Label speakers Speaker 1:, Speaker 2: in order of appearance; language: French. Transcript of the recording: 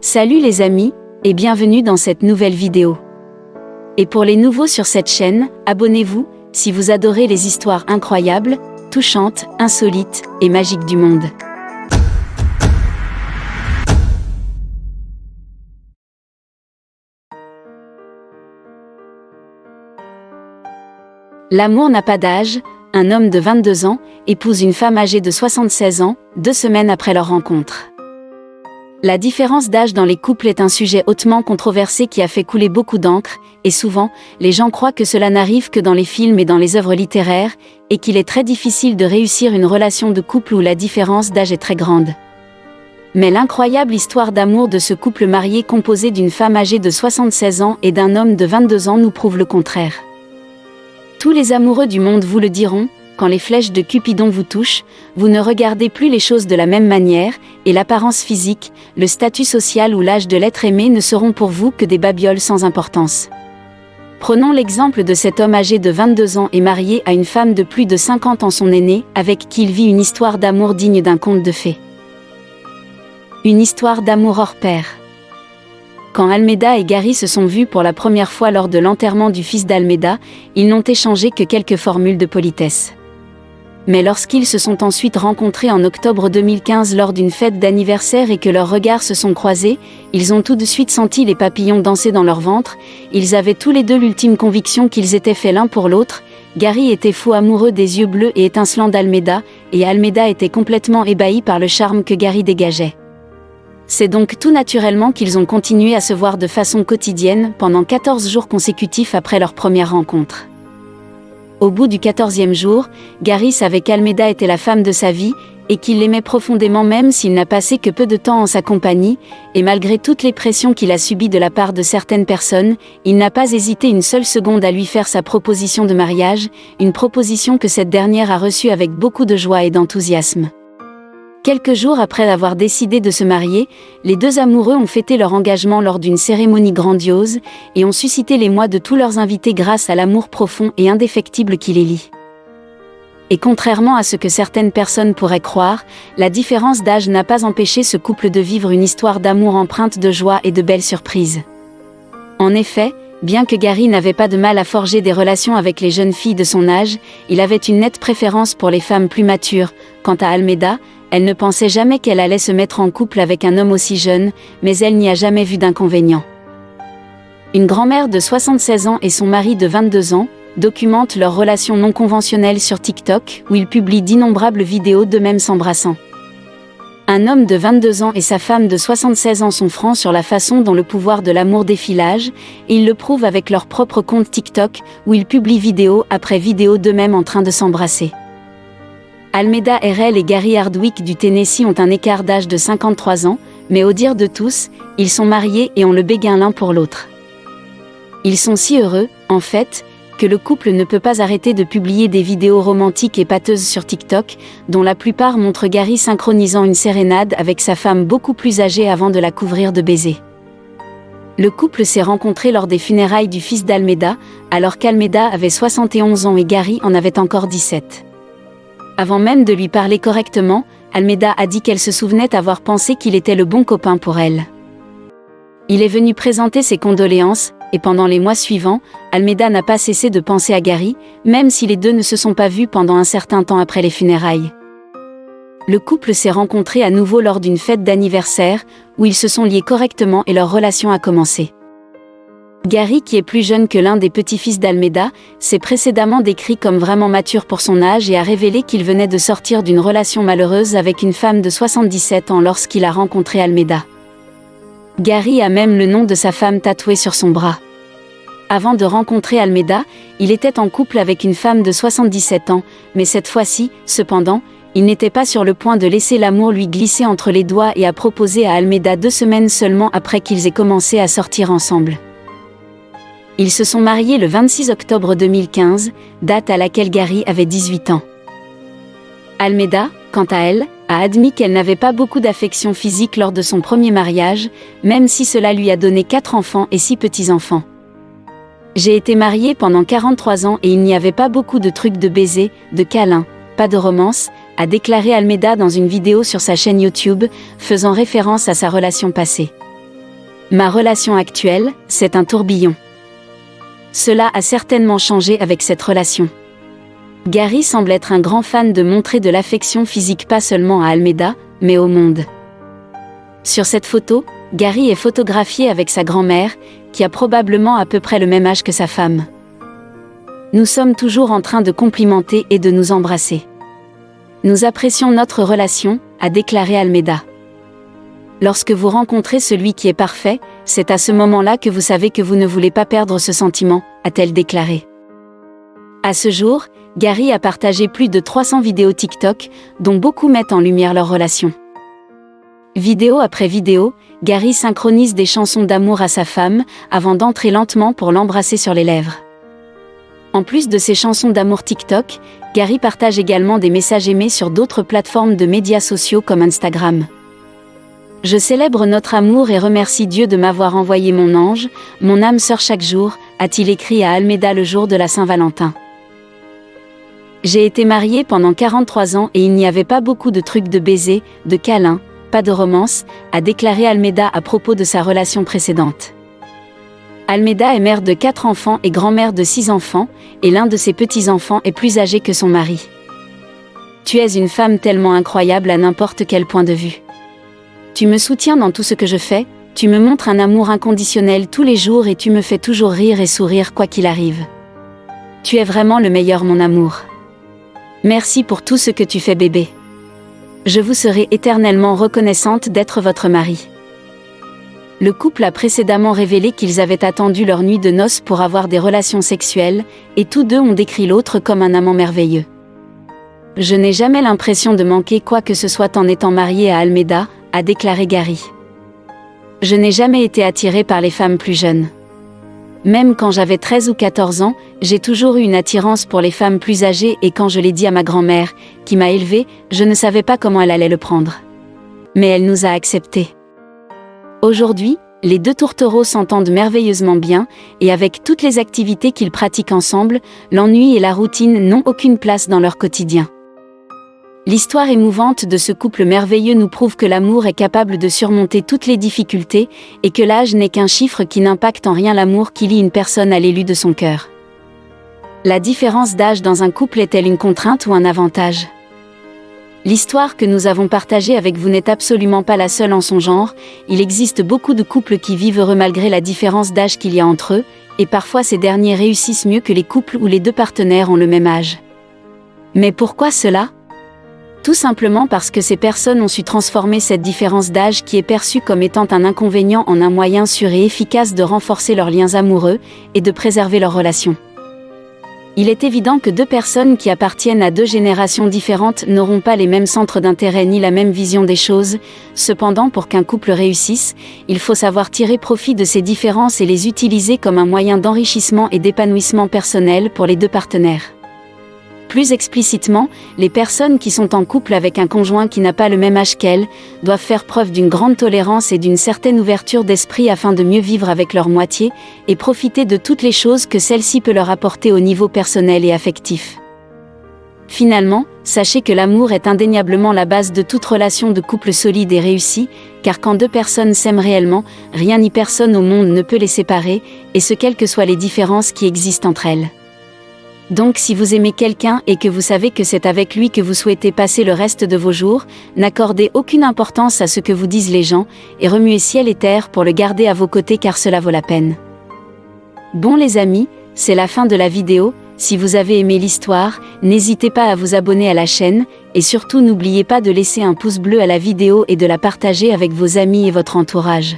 Speaker 1: Salut les amis, et bienvenue dans cette nouvelle vidéo. Et pour les nouveaux sur cette chaîne, abonnez-vous, si vous adorez les histoires incroyables, touchantes, insolites et magiques du monde. L'amour n'a pas d'âge. Un homme de 22 ans épouse une femme âgée de 76 ans, 2 semaines après leur rencontre. La différence d'âge dans les couples est un sujet hautement controversé qui a fait couler beaucoup d'encre, et souvent, les gens croient que cela n'arrive que dans les films et dans les œuvres littéraires, et qu'il est très difficile de réussir une relation de couple où la différence d'âge est très grande. Mais l'incroyable histoire d'amour de ce couple marié composé d'une femme âgée de 76 ans et d'un homme de 22 ans nous prouve le contraire. Tous les amoureux du monde vous le diront, quand les flèches de Cupidon vous touchent, vous ne regardez plus les choses de la même manière, et l'apparence physique, le statut social ou l'âge de l'être aimé ne seront pour vous que des babioles sans importance. Prenons l'exemple de cet homme âgé de 22 ans et marié à une femme de plus de 50 ans, son aînée, avec qui il vit une histoire d'amour digne d'un conte de fées. Une histoire d'amour hors pair. Quand Almeida et Gary se sont vus pour la première fois lors de l'enterrement du fils d'Almeida, ils n'ont échangé que quelques formules de politesse. Mais lorsqu'ils se sont ensuite rencontrés en octobre 2015 lors d'une fête d'anniversaire et que leurs regards se sont croisés, ils ont tout de suite senti les papillons danser dans leur ventre. Ils avaient tous les deux l'ultime conviction qu'ils étaient faits l'un pour l'autre. Gary était fou amoureux des yeux bleus et étincelants d'Almeida, et Almeida était complètement ébahi par le charme que Gary dégageait. C'est donc tout naturellement qu'ils ont continué à se voir de façon quotidienne pendant 14 jours consécutifs après leur première rencontre. Au bout du 14e jour, Gary savait qu'Almeida était la femme de sa vie, et qu'il l'aimait profondément même s'il n'a passé que peu de temps en sa compagnie, et malgré toutes les pressions qu'il a subies de la part de certaines personnes, il n'a pas hésité une seule seconde à lui faire sa proposition de mariage, une proposition que cette dernière a reçue avec beaucoup de joie et d'enthousiasme. Quelques jours après avoir décidé de se marier, les deux amoureux ont fêté leur engagement lors d'une cérémonie grandiose et ont suscité l'émoi de tous leurs invités grâce à l'amour profond et indéfectible qui les lie. Et contrairement à ce que certaines personnes pourraient croire, la différence d'âge n'a pas empêché ce couple de vivre une histoire d'amour empreinte de joie et de belles surprises. En effet, bien que Gary n'avait pas de mal à forger des relations avec les jeunes filles de son âge, il avait une nette préférence pour les femmes plus matures. Quant à Almeida, elle ne pensait jamais qu'elle allait se mettre en couple avec un homme aussi jeune, mais elle n'y a jamais vu d'inconvénient. Une grand-mère de 76 ans et son mari de 22 ans documentent leur relation non conventionnelle sur TikTok, où ils publient d'innombrables vidéos d'eux-mêmes s'embrassant. Un homme de 22 ans et sa femme de 76 ans sont francs sur la façon dont le pouvoir de l'amour défilage, et ils le prouvent avec leur propre compte TikTok, où ils publient vidéo après vidéo d'eux-mêmes en train de s'embrasser. Almeida RL et Gary Hardwick du Tennessee ont un écart d'âge de 53 ans, mais au dire de tous, ils sont mariés et ont le béguin l'un pour l'autre. Ils sont si heureux, en fait, que le couple ne peut pas arrêter de publier des vidéos romantiques et pâteuses sur TikTok, dont la plupart montrent Gary synchronisant une sérénade avec sa femme beaucoup plus âgée avant de la couvrir de baisers. Le couple s'est rencontré lors des funérailles du fils d'Almeida, alors qu'Almeida avait 71 ans et Gary en avait encore 17. Avant même de lui parler correctement, Almeida a dit qu'elle se souvenait avoir pensé qu'il était le bon copain pour elle. Il est venu présenter ses condoléances, et pendant les mois suivants, Almeida n'a pas cessé de penser à Gary, même si les deux ne se sont pas vus pendant un certain temps après les funérailles. Le couple s'est rencontré à nouveau lors d'une fête d'anniversaire, où ils se sont liés correctement et leur relation a commencé. Gary, qui est plus jeune que l'un des petits-fils d'Almeida, s'est précédemment décrit comme vraiment mature pour son âge et a révélé qu'il venait de sortir d'une relation malheureuse avec une femme de 77 ans lorsqu'il a rencontré Almeida. Gary a même le nom de sa femme tatoué sur son bras. Avant de rencontrer Almeida, il était en couple avec une femme de 77 ans, mais cette fois-ci, cependant, il n'était pas sur le point de laisser l'amour lui glisser entre les doigts et a proposé à Almeida 2 semaines seulement après qu'ils aient commencé à sortir ensemble. Ils se sont mariés le 26 octobre 2015, date à laquelle Gary avait 18 ans. Almeida, quant à elle, a admis qu'elle n'avait pas beaucoup d'affection physique lors de son premier mariage, même si cela lui a donné 4 enfants et 6 petits-enfants. J'ai été mariée pendant 43 ans et il n'y avait pas beaucoup de trucs de baisers, de câlins, pas de romance, a déclaré Almeida dans une vidéo sur sa chaîne YouTube, faisant référence à sa relation passée. Ma relation actuelle, c'est un tourbillon. Cela a certainement changé avec cette relation. Gary semble être un grand fan de montrer de l'affection physique pas seulement à Almeida, mais au monde. Sur cette photo, Gary est photographié avec sa grand-mère, qui a probablement à peu près le même âge que sa femme. Nous sommes toujours en train de complimenter et de nous embrasser. Nous apprécions notre relation, a déclaré Almeida. Lorsque vous rencontrez celui qui est parfait, c'est à ce moment-là que vous savez que vous ne voulez pas perdre ce sentiment, a-t-elle déclaré. À ce jour, Gary a partagé plus de 300 vidéos TikTok, dont beaucoup mettent en lumière leur relation. Vidéo après vidéo, Gary synchronise des chansons d'amour à sa femme, avant d'entrer lentement pour l'embrasser sur les lèvres. En plus de ses chansons d'amour TikTok, Gary partage également des messages aimés sur d'autres plateformes de médias sociaux comme Instagram. Je célèbre notre amour et remercie Dieu de m'avoir envoyé mon ange, mon âme sœur chaque jour, a-t-il écrit à Almeida le jour de la Saint-Valentin. J'ai été mariée pendant 43 ans et il n'y avait pas beaucoup de trucs de baisers, de câlins, pas de romance, a déclaré Almeida à propos de sa relation précédente. Almeida est mère de 4 enfants et grand-mère de 6 enfants, et l'un de ses petits-enfants est plus âgé que son mari. Tu es une femme tellement incroyable à n'importe quel point de vue. Tu me soutiens dans tout ce que je fais, tu me montres un amour inconditionnel tous les jours et tu me fais toujours rire et sourire quoi qu'il arrive. Tu es vraiment le meilleur mon amour. Merci pour tout ce que tu fais bébé. Je vous serai éternellement reconnaissante d'être votre mari. Le couple a précédemment révélé qu'ils avaient attendu leur nuit de noces pour avoir des relations sexuelles, et tous deux ont décrit l'autre comme un amant merveilleux. Je n'ai jamais l'impression de manquer quoi que ce soit en étant mariée à Almeida, a déclaré Gary. Je n'ai jamais été attirée par les femmes plus jeunes. Même quand j'avais 13 ou 14 ans, j'ai toujours eu une attirance pour les femmes plus âgées et quand je l'ai dit à ma grand-mère, qui m'a élevée, je ne savais pas comment elle allait le prendre. Mais elle nous a acceptés. Aujourd'hui, les deux tourtereaux s'entendent merveilleusement bien, et avec toutes les activités qu'ils pratiquent ensemble, l'ennui et la routine n'ont aucune place dans leur quotidien. L'histoire émouvante de ce couple merveilleux nous prouve que l'amour est capable de surmonter toutes les difficultés, et que l'âge n'est qu'un chiffre qui n'impacte en rien l'amour qui lie une personne à l'élu de son cœur. La différence d'âge dans un couple est-elle une contrainte ou un avantage ? L'histoire que nous avons partagée avec vous n'est absolument pas la seule en son genre, il existe beaucoup de couples qui vivent heureux malgré la différence d'âge qu'il y a entre eux, et parfois ces derniers réussissent mieux que les couples où les deux partenaires ont le même âge. Mais pourquoi cela ? Tout simplement parce que ces personnes ont su transformer cette différence d'âge qui est perçue comme étant un inconvénient en un moyen sûr et efficace de renforcer leurs liens amoureux, et de préserver leurs relations. Il est évident que deux personnes qui appartiennent à deux générations différentes n'auront pas les mêmes centres d'intérêt ni la même vision des choses, cependant pour qu'un couple réussisse, il faut savoir tirer profit de ces différences et les utiliser comme un moyen d'enrichissement et d'épanouissement personnel pour les deux partenaires. Plus explicitement, les personnes qui sont en couple avec un conjoint qui n'a pas le même âge qu'elles, doivent faire preuve d'une grande tolérance et d'une certaine ouverture d'esprit afin de mieux vivre avec leur moitié, et profiter de toutes les choses que celle-ci peut leur apporter au niveau personnel et affectif. Finalement, sachez que l'amour est indéniablement la base de toute relation de couple solide et réussie, car quand deux personnes s'aiment réellement, rien ni personne au monde ne peut les séparer, et ce quelles que soient les différences qui existent entre elles. Donc si vous aimez quelqu'un et que vous savez que c'est avec lui que vous souhaitez passer le reste de vos jours, n'accordez aucune importance à ce que vous disent les gens, et remuez ciel et terre pour le garder à vos côtés car cela vaut la peine. Bon les amis, c'est la fin de la vidéo, si vous avez aimé l'histoire, n'hésitez pas à vous abonner à la chaîne, et surtout n'oubliez pas de laisser un pouce bleu à la vidéo et de la partager avec vos amis et votre entourage.